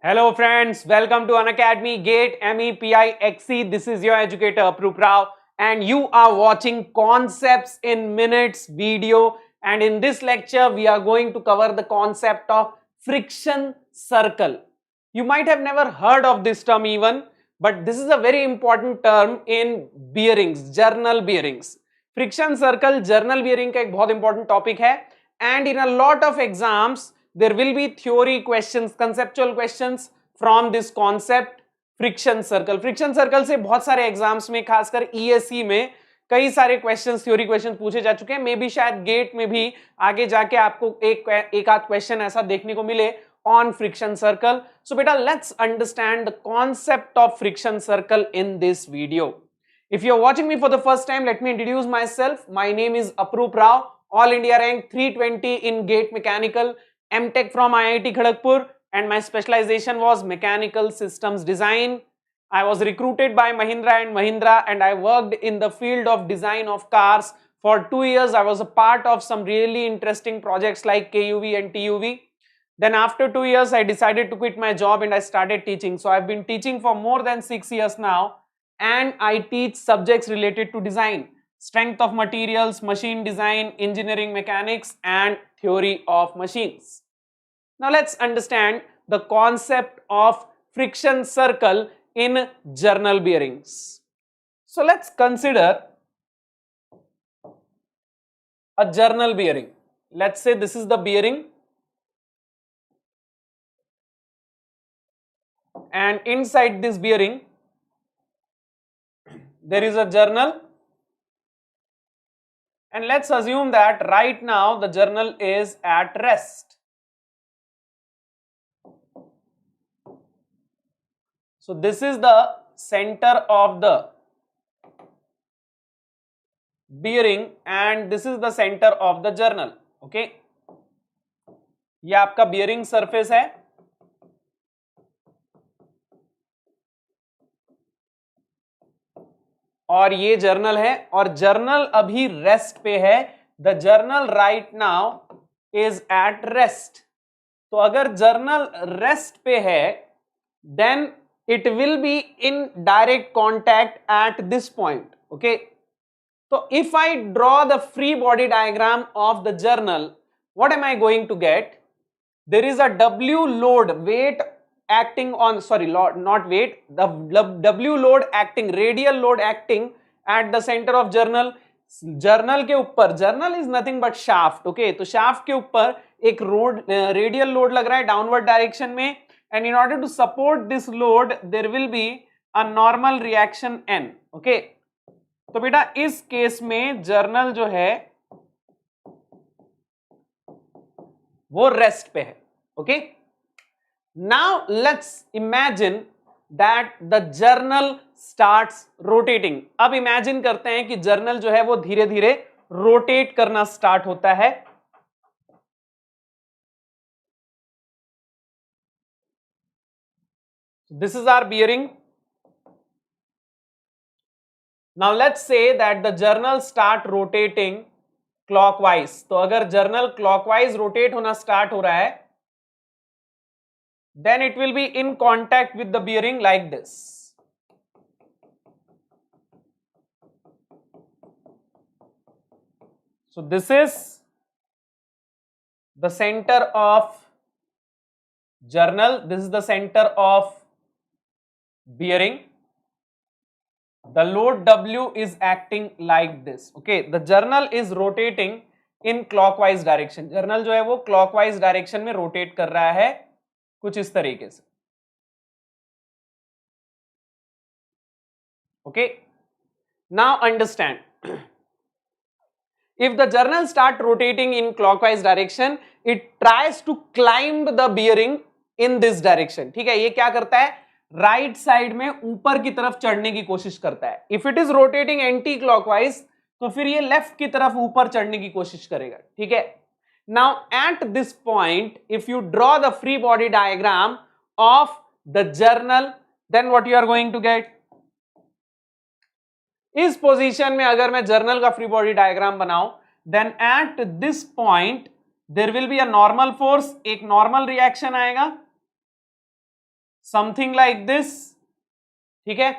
Hello friends, welcome to Unacademy GATE MEPIXE. This is your educator Aprup Rao and you are watching Concepts in Minutes video, and in this lecture we are going to cover the concept of friction circle. You might have never heard of this term even, but this is a very important term in bearings, journal bearings. Friction circle journal bearing का एक बहुत important topic है, and in a lot of exams there will be theory questions, conceptual questions from this concept friction circle. Friction circle से बहुत सारे exams में, खासकर ESE में कई सारे क्वेश्चंस, थ्योरी क्वेश्चंस पूछे जा चुके हैं. मे बी शायद गेट में भी आगे जाके आपको एक आध क्वेश्चन ऐसा देखने को मिले on friction circle. So beta, let's understand the concept of friction circle in this video. If you're watching me for the first time, let me introduce myself. My name is Aprup Rao, All India rank 320 in Gate Mechanical, MTech from IIT Kharagpur, and my specialization was Mechanical Systems Design. I was recruited by Mahindra and Mahindra and I worked in the field of design of cars. For 2 years, I was a part of some really interesting projects like KUV and TUV. Then after 2 years, I decided to quit my job and I started teaching. So I've been teaching for more than 6 years now, and I teach subjects related to design, strength of materials, machine design, engineering mechanics, and theory of machines. Now let's understand the concept of friction circle in journal bearings. So let's consider a journal bearing. Let's say this is the bearing, and inside this bearing there is a journal, and let's assume that right now the journal is at rest. So this is the center of the bearing and this is the center of the journal. Okay, ये आपका bearing surface है और ये journal है, और journal अभी rest पे है. The journal right now is at rest. तो अगर जर्नल रेस्ट पे है then it will be in direct contact at this point. Okay, तो if I draw the free body diagram of the journal, what am I going to get? There is a W load, weight acting on, sorry, not weight, the W load acting, radial load acting at the center of journal. Journal के ऊपर, journal is nothing but shaft. Okay, तो shaft के ऊपर एक radial load लग रहा है downward direction में, and in order to support this load there will be a normal reaction N. Okay, तो बेटा इस केस में जर्नल जो है वो रेस्ट पे है. Okay, now let's imagine that the journal starts rotating. अब imagine करते हैं कि जर्नल जो है वो धीरे धीरे रोटेट करना स्टार्ट होता है. This is our bearing. Now let's say that the journal start rotating clockwise. तो अगर जर्नल clockwise रोटेट होना स्टार्ट हो रहा है, then it will be in contact with the bearing like this. So this is the center of journal, this is the center of bearing. The load W is acting like this. Okay, the journal is rotating in clockwise direction. journal जो है वो clockwise direction में rotate कर रहा है कुछ इस तरीके से. Okay, now understand. If the journal start rotating in clockwise direction, it tries to climb the bearing in this direction. ठीक है, ये क्या करता है? राइट साइड में ऊपर की तरफ चढ़ने की कोशिश करता है. If it is rotating anti clockwise तो फिर ये लेफ्ट की तरफ ऊपर चढ़ने की कोशिश करेगा. ठीक है, now at this point if you draw the free body diagram of the journal, then what you are going to get? इस पोजीशन में अगर मैं जर्नल का फ्री बॉडी डायग्राम बनाऊं, then at this point there will be a normal force, एक normal reaction आएगा, something like this, ठीक है,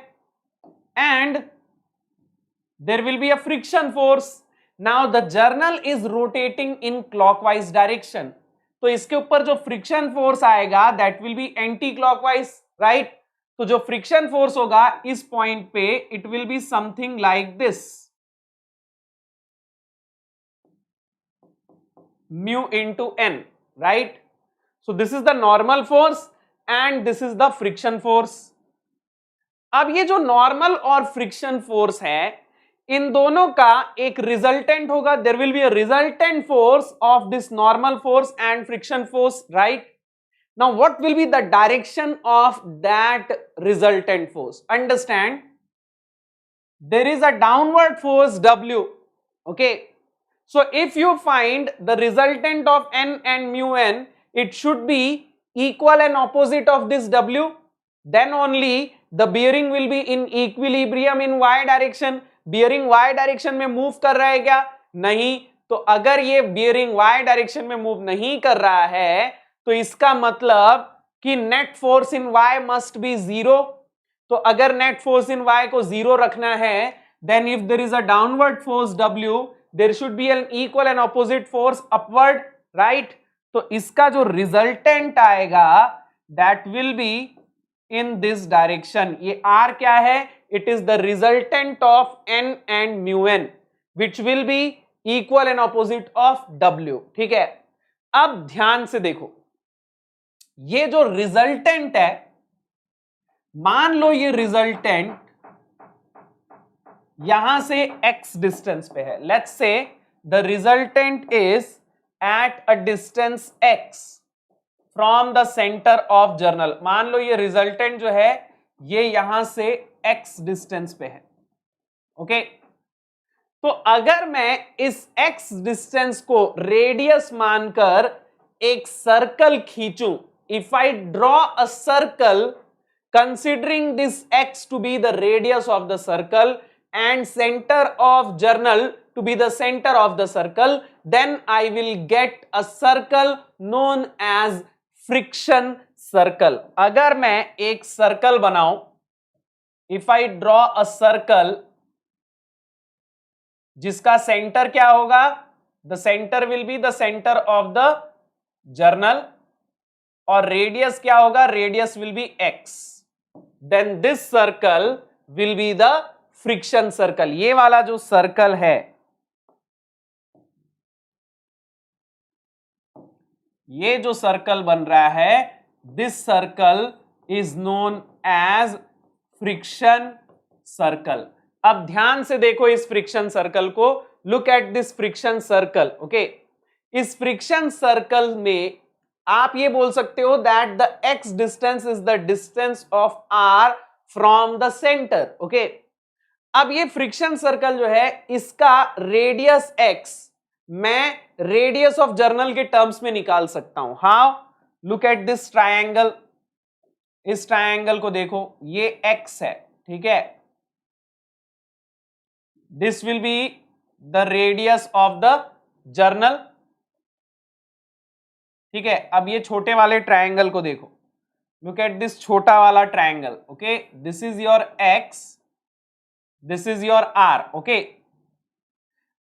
and there will be a friction force. Now the journal is rotating in clockwise direction. तो इसके ऊपर जो friction force आएगा that will be anti clockwise, right? तो जो फ्रिक्शन फोर्स होगा इस पॉइंट पे it will be something like this, mu into n, right? So this is the normal force and this is the friction force. अब ये जो normal और friction force है इन दोनों का एक रिजल्टेंट होगा. There will be a resultant force of this normal force and friction force, right? Now what will be the direction of that resultant force? Understand, there is a downward force W, okay? So if you find the resultant of n and mu n, it should be equal and opposite of this W, then only the bearing will be in equilibrium in y direction. Bearing y direction में move कर रहा है क्या? नहीं. तो अगर ये bearing y direction में मूव नहीं कर रहा है तो इसका मतलब कि net force in y must be zero. तो अगर नेट फोर्स इन y को जीरो रखना है then if there is a downward force W, there should be an equal and opposite force upward, right? तो इसका जो रिजल्टेंट आएगा that will be in this direction. ये R क्या है? It is the resultant of n and mu n which will be equal and opposite of W, ठीक है? अब ध्यान से देखो, ये जो रिजल्टेंट है, मान लो ये रिजल्टेंट यहां से x डिस्टेंस पे है. Let's say the resultant is at a distance x from the centre of journal. मान लो ये रिजल्टेंट जो है ये यहां से x डिस्टेंस पे है, ओके? तो अगर मैं इस x डिस्टेंस को रेडियस मानकर एक सर्कल खींचूं, if I draw a circle considering this x to be the radius of the circle and centre of journal to be the centre of the circle, then I will get a circle known as friction circle. अगर मैं एक circle बनाऊं, if I draw a circle जिसका centre क्या होगा? The centre will be the centre of the journal और radius क्या होगा? Radius will be x. Then this circle will be the friction circle. ये वाला जो सर्कल है, ये जो सर्कल बन रहा है, this circle is known as friction circle. अब ध्यान से देखो इस फ्रिक्शन सर्कल को. Look at this friction circle, okay? इस फ्रिक्शन सर्कल में आप ये बोल सकते हो that the x distance is the distance of r from the center, okay? अब ये फ्रिक्शन सर्कल जो है इसका रेडियस x मैं रेडियस ऑफ जर्नल के टर्म्स में निकाल सकता हूं. How? Look at this triangle. इस ट्रायंगल को देखो, ये x है, ठीक है? This will be the radius of the journal, ठीक है? अब ये छोटे वाले ट्रायंगल को देखो. लुक एट दिस छोटा वाला triangle, okay? This is your x, this is your r, okay?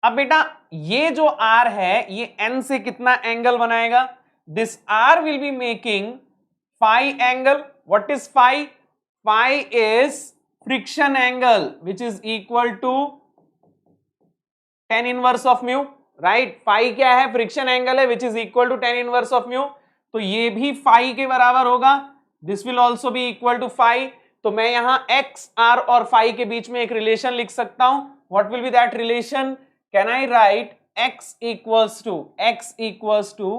अब बेटा ये जो r है ये n से कितना एंगल बनाएगा? This r will be making phi angle. What is phi? phi is friction angle which is equal to tan inverse of mu, right? phi क्या है? फ्रिक्शन एंगल है which is equal to tan inverse of mu. तो ये भी phi के बराबर होगा. This will also be equal to phi. तो मैं यहां x, r और phi के बीच में एक रिलेशन लिख सकता हूं. What will B that relation? Can I write x equals to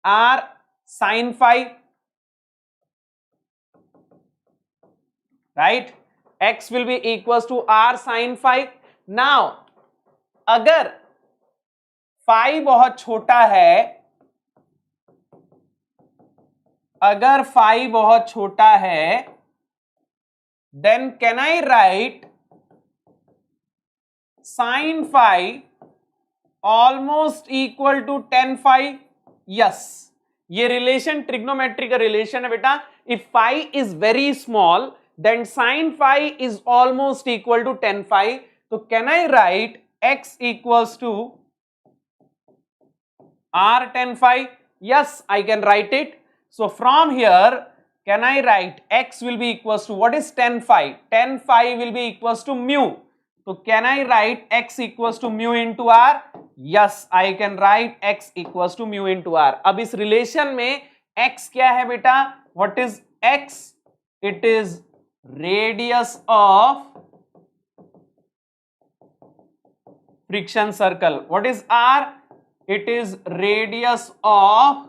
r sin phi, right? X will be equals to r sin phi. Now अगर phi बहुत छोटा है, अगर phi बहुत छोटा है, then can I write sin phi almost equal to tan phi? Yes, ये relation trigonometry का रिलेशन है बेटा. if phi is very small, then sin phi is almost equal to tan phi. So can I write x equals to r tan phi? Yes, I can write it. So from here, can I write x will be equals to, what is tan phi? Tan phi will be equals to mu. So can I write x equals to mu into r? Yes, I can write x equals to mu into r. अब इस relation में x क्या है बेटा? What is x? It is radius of friction circle. What is r? It is radius of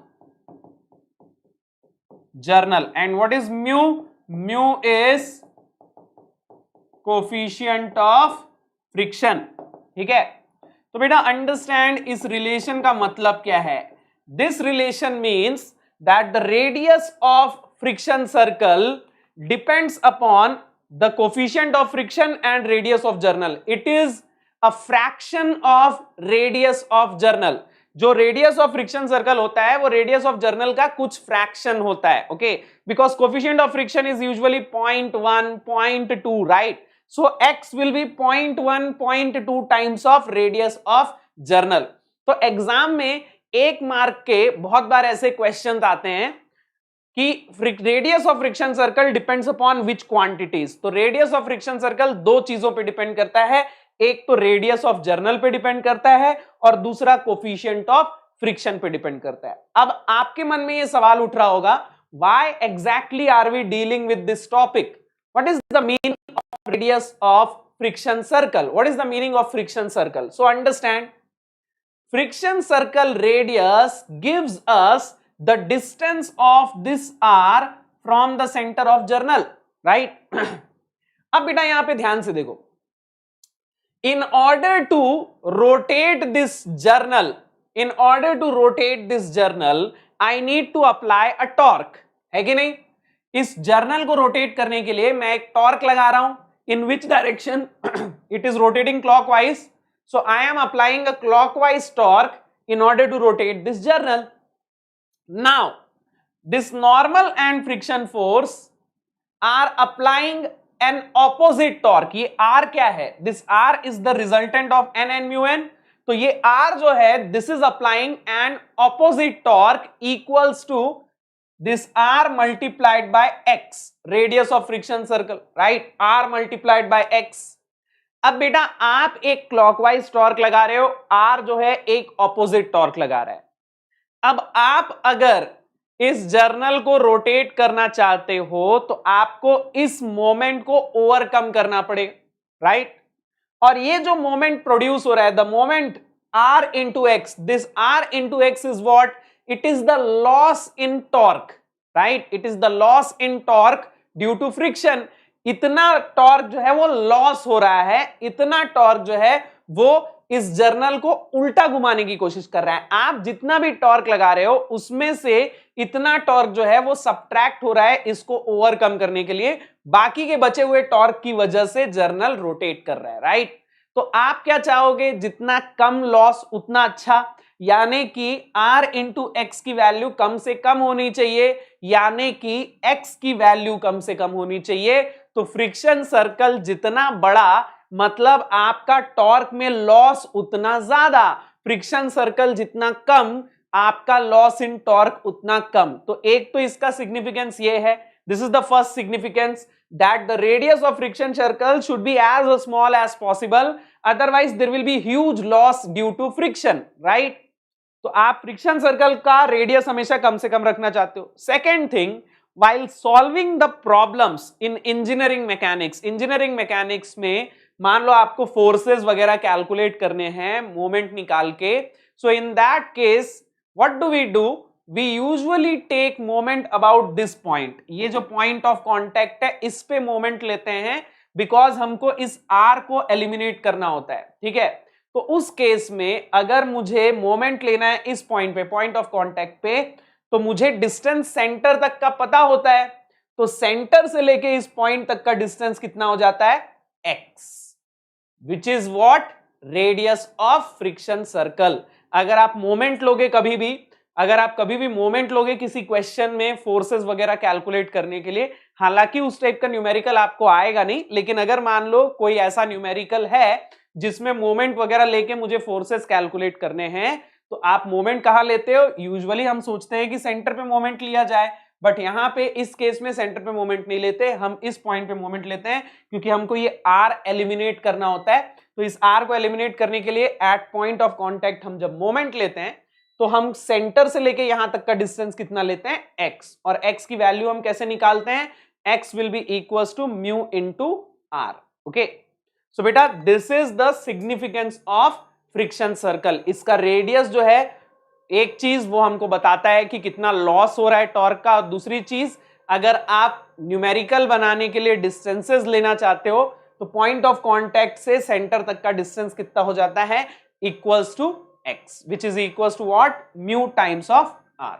journal. And what is mu? Mu is coefficient of friction. ठीक है, तो बेटा अंडरस्टैंड इस रिलेशन का मतलब क्या है. This relation means that the radius of friction circle depends upon the coefficient of friction and radius of journal. It is a fraction of radius of journal. जो रेडियस ऑफ फ्रिक्शन सर्कल होता है वो radius of journal का कुछ fraction होता है. Okay, because coefficient of friction is usually 0.1, 0.2, right? So x will be 0.1, 0.2 times of radius of journal. तो exam में 1 मार्क के बहुत बार ऐसे क्वेश्चंस आते हैं कि radius of friction circle depends upon which quantities. तो रेडियस ऑफ फ्रिक्शन सर्कल दो चीजों पे डिपेंड करता है. एक तो रेडियस ऑफ जर्नल पे डिपेंड करता है और दूसरा कोफिशिएंट ऑफ फ्रिक्शन पे डिपेंड करता है. अब आपके मन में ये सवाल उठ रहा होगा, why exactly are we dealing with this topic? What is the meaning of radius of friction circle? What is the meaning of friction circle? So understand, friction circle radius gives us the distance of this r from the center of journal, right? अब बेटा यहां पे ध्यान से देखो, in order to rotate this journal, I need to apply a torque, है कि नहीं? इस जर्नल को रोटेट करने के लिए मैं एक टॉर्क लगा रहा हूं. In which direction? It is rotating clockwise. So I am applying a clockwise torque in order to rotate this journal. Now this normal and friction force are applying an opposite torque. ये R क्या है? This R is the resultant of N and mu N. तो ये R जो है, this is applying an opposite torque equals to this r multiplied by x, radius of friction circle, right? r multiplied by x. अब बेटा आप एक clockwise torque लगा रहे हो, r जो है एक ऑपोजिट टॉर्क लगा रहा है. अब आप अगर इस जर्नल को रोटेट करना चाहते हो तो आपको इस मोमेंट को ओवरकम करना पड़ेगा, राइट? और ये जो मोमेंट प्रोड्यूस हो रहा है, the moment r into x, this r into x is what? It is the loss in torque, right? It is the loss in torque due to friction. इतना torque जो है वो लॉस हो रहा है, इतना टॉर्क जो है वो इस जर्नल को उल्टा घुमाने की कोशिश कर रहा है. आप जितना भी टॉर्क लगा रहे हो उसमें से इतना टॉर्क जो है वो सब्ट्रैक्ट हो रहा है इसको ओवरकम करने के लिए. बाकी के बचे हुए टॉर्क की वजह से जर्नल रोटेट कर रहा है, राइट? तो आप क्या चाहोगे? जितना कम लॉस उतना अच्छा, यानी कि r इंटू एक्स की वैल्यू कम से कम होनी चाहिए, यानी कि x की वैल्यू कम से कम होनी चाहिए. तो फ्रिक्शन सर्कल जितना बड़ा मतलब आपका टॉर्क में लॉस उतना ज्यादा, फ्रिक्शन सर्कल जितना कम आपका लॉस इन टॉर्क उतना कम. तो एक तो इसका सिग्निफिकेंस ये है, this is the first significance, that the radius of friction circle should be as small as possible, otherwise there will be huge loss due to friction, right? तो आप friction circle का रेडियस हमेशा कम से कम रखना चाहते हो. Second thing, while solving the problems in engineering mechanics में मान लो आपको फोर्सेस वगैरह कैलकुलेट करने हैं मोमेंट निकाल के, so in that case what do we do? We usually take moment about this point. ये जो point of contact है इस पे moment लेते हैं because हमको इस R को eliminate करना होता है, ठीक है? तो उस केस में अगर मुझे moment लेना है इस point पे, point of contact पे, तो मुझे distance center तक का पता होता है. तो center से लेके इस point तक का distance कितना हो जाता है? x, which is what? Radius of friction circle. अगर आप moment लोगे कभी भी अगर आप कभी भी मोमेंट लोगे किसी क्वेश्चन में फोर्सेस वगैरह कैलकुलेट करने के लिए, हालांकि उस टाइप का न्यूमेरिकल आपको आएगा नहीं, लेकिन अगर मान लो कोई ऐसा न्यूमेरिकल है जिसमें मोमेंट वगैरह लेके मुझे फोर्सेस कैलकुलेट करने हैं, तो आप मोमेंट कहां लेते हो? यूजुअली हम सोचते हैं कि सेंटर पे मोमेंट लिया जाए, बट यहां पे इस केस में सेंटर पे मोमेंट नहीं लेते, हम इस पॉइंट पे मोमेंट लेते हैं, क्योंकि हमको ये r एलिमिनेट करना होता है। तो इस r को एलिमिनेट करने के लिए एट पॉइंट ऑफ कांटेक्ट हम जब मोमेंट लेते हैं तो हम सेंटर से लेके यहां तक का डिस्टेंस कितना लेते हैं? x, और x की वैल्यू हम कैसे निकालते हैं? x will be equals to mu into r। Okay, so बेटा this is the significance of friction circle. इसका रेडियस जो है, एक चीज वो हमको बताता है कि कितना लॉस हो रहा है टॉर्क का, और दूसरी चीज अगर आप न्यूमेरिकल बनाने के लिए डिस्टेंसेस लेना चाहते हो तो पॉइंट ऑफ कांटेक्ट से सेंटर तक का डिस्टेंस कितना हो जाता है? Equals to x, which is equals to what? mu times of r.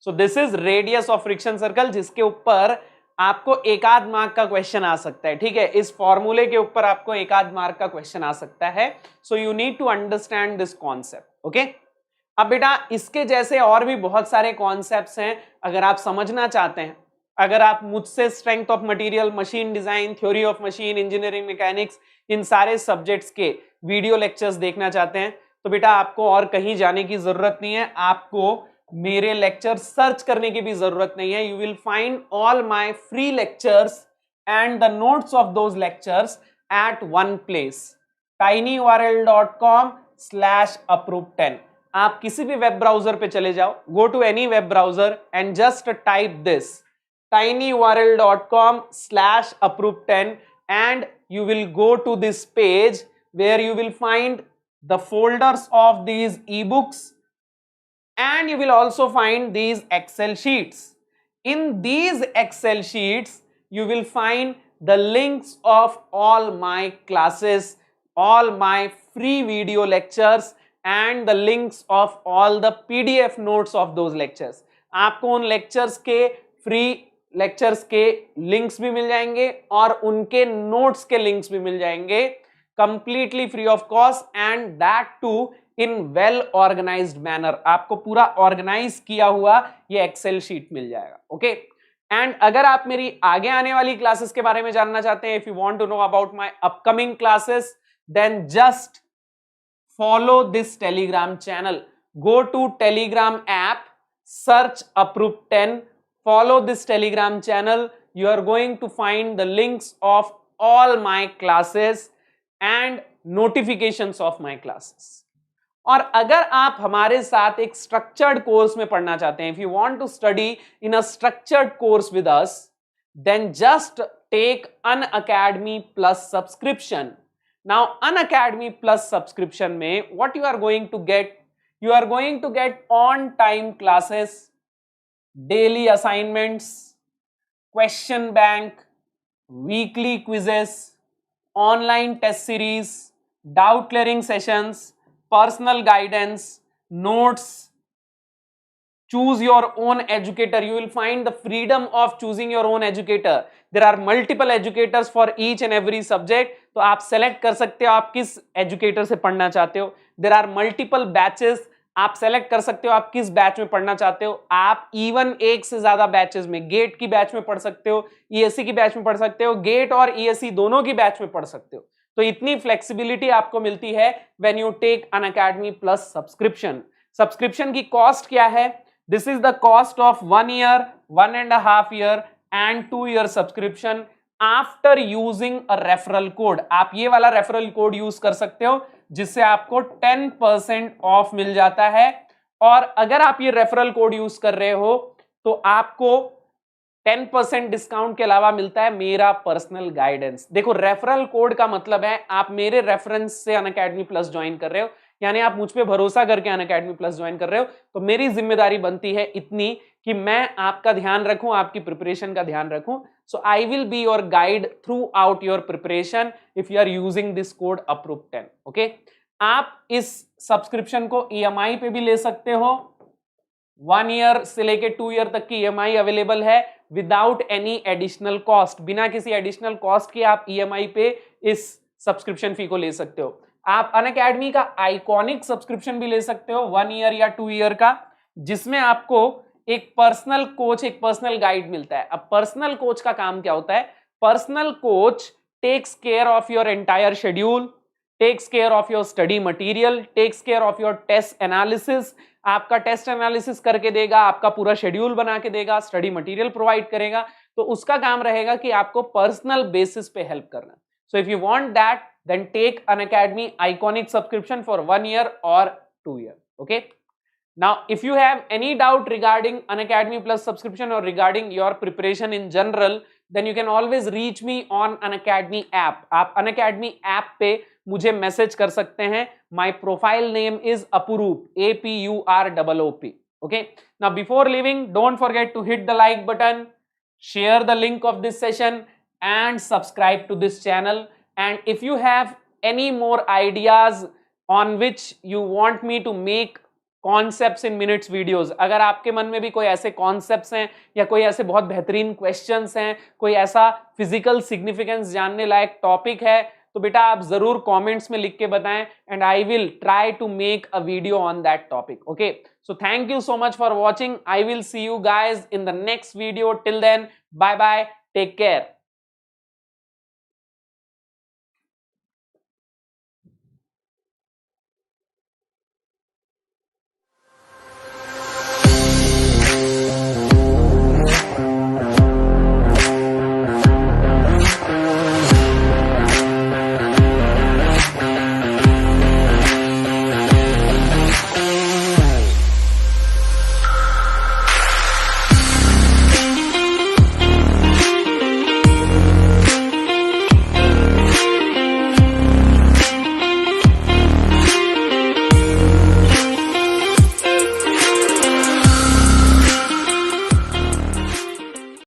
So this is radius of friction circle, जिसके ऊपर आपको एक आध मार्क का क्वेश्चन आ सकता है। ठीक है, इस फॉर्मूले के ऊपर आपको एक आध मार्क का क्वेश्चन आ सकता है। So you need to understand this concept. Okay, अब बेटा इसके जैसे और भी बहुत सारे कॉन्सेप्ट्स हैं, अगर आप समझना चाहते हैं, अगर आप मुझसे strength of material, machine design, theory of machine, engineering mechanics, इन सारे सब्जेक्ट्स के वीडियो लेक्चर्स देखना चाहते हैं तो बेटा आपको और कहीं जाने की जरूरत नहीं है, आपको मेरे लेक्चर सर्च करने की भी जरूरत नहीं है। You will find all my free lectures and the notes of those lectures at one place, tinyurl.com/approve10। आप किसी भी वेब ब्राउजर पे चले जाओ, go to any web browser and just type this tinyurl.com/approve10 and you will go to this page where you will find the folders of these ebooks and you will also find these Excel sheets. In these Excel sheets you will find the links of all my classes, all my free video lectures and the links of all the PDF notes of those lectures. आपको उन lectures के free lectures के links भी मिल जाएंगे और उनके notes के links भी मिल जाएंगे, completely free of cost and that too in well organized manner। आपको पूरा ऑर्गेनाइज किया हुआ ये एक्सेल शीट मिल जाएगा। ओके, एंड अगर आप मेरी आगे आने वाली क्लासेस के बारे में जानना चाहते हैं, if you want to know about my upcoming classes, then just follow this telegram channel. Go to telegram app, search Approve10, follow this telegram channel. You are going to find the links of all my classes and notifications of my classes। और अगर आप हमारे साथ एक structured course में पढ़ना चाहते हैं, if you want to study in a structured course with us, then just take Unacademy plus subscription. Now Unacademy plus subscription में what you are going to get, you are going to get on time classes, daily assignments, question bank, weekly quizzes, online test series, doubt clearing sessions, personal guidance, notes, choose your own educator। You will find the freedom of choosing your own educator। There are multiple educators for each and every subject, तो आप select कर सकते हो आप किस educator से पढ़ना चाहते हो। There are multiple batches, आप सेलेक्ट कर सकते हो आप किस बैच में पढ़ना चाहते हो। आप इवन एक से ज्यादा बैचेस में, गेट की बैच में पढ़ सकते हो, ईएससी की बैच में पढ़ सकते हो, गेट और ईएससी दोनों की बैच में पढ़ सकते हो। तो इतनी फ्लेक्सिबिलिटी आपको मिलती है when you take Unacademy plus subscription. Subscription की कॉस्ट क्या है? This is the cost of 1 year, 1.5 year and 2 year subscription after using a referral code. आप ये वाला रेफरल कोड यूज कर सकते हो जिससे आपको 10% ऑफ मिल जाता है। और अगर आप ये रेफरल कोड यूज कर रहे हो तो आपको 10% डिस्काउंट के अलावा मिलता है मेरा पर्सनल गाइडेंस। देखो, रेफरल कोड का मतलब है आप मेरे रेफरेंस से अनअकैडमी प्लस ज्वाइन कर रहे हो, यानी आप मुझ पे भरोसा करके अनअकैडमी प्लस ज्वाइन कर रहे हो, तो मेरी जिम्मेदारी बनती है इतनी कि मैं आपका ध्यान रखूं, आपकी प्रिपरेशन का ध्यान रखूं। So I will be your guide throughout your preparation if you are using this code Approve10। Okay, आप इस सब्सक्रिप्शन को EMI पे भी ले सकते हो। 1 year से लेके 2 year तक की EMI अवेलेबल है विदाउट एनी एडिशनल कॉस्ट। बिना किसी एडिशनल कॉस्ट के आप EMI पे इस सब्सक्रिप्शन फी को ले सकते हो। आप अनअकैडमी का आइकॉनिक सब्सक्रिप्शन भी ले सकते हो 1 year या 2 year का, जिसमें आपको एक पर्सनल कोच, एक पर्सनल गाइड मिलता है। अब पर्सनल कोच का काम क्या होता है? Personal coach takes care of your entire schedule, takes care of your study material, takes care of your test analysis, आपका टेस्ट एनालिसिस करके देगा, आपका पूरा शेड्यूल बना के देगा, स्टडी मटेरियल प्रोवाइड करेगा। तो उसका काम रहेगा कि आपको पर्सनल बेसिस पे हेल्प करना। So if you want that, then take Unacademy iconic subscription for 1 year or 2 year. Okay, now if you have any doubt regarding Unacademy Plus subscription or regarding your preparation in general, then you can always reach me on Unacademy app. आप Unacademy app पे मुझे message कर सकते हैं। My profile name is Apuroop, APUROOP. Okay, now before leaving, don't forget to hit the like button, share the link of this session and subscribe to this channel. And if you have any more ideas on which you want me to make concepts in minutes videos, अगर आपके मन में भी कोई ऐसे concepts हैं या कोई ऐसे बहुत बेहतरीन questions हैं, कोई ऐसा physical significance जानने लायक topic है, तो बेटा आप जरूर comments में लिख के बताएं and I will try to make a video on that topic. Okay, so thank you so much for watching. I will see you guys in the next video. Till then, bye bye, take care.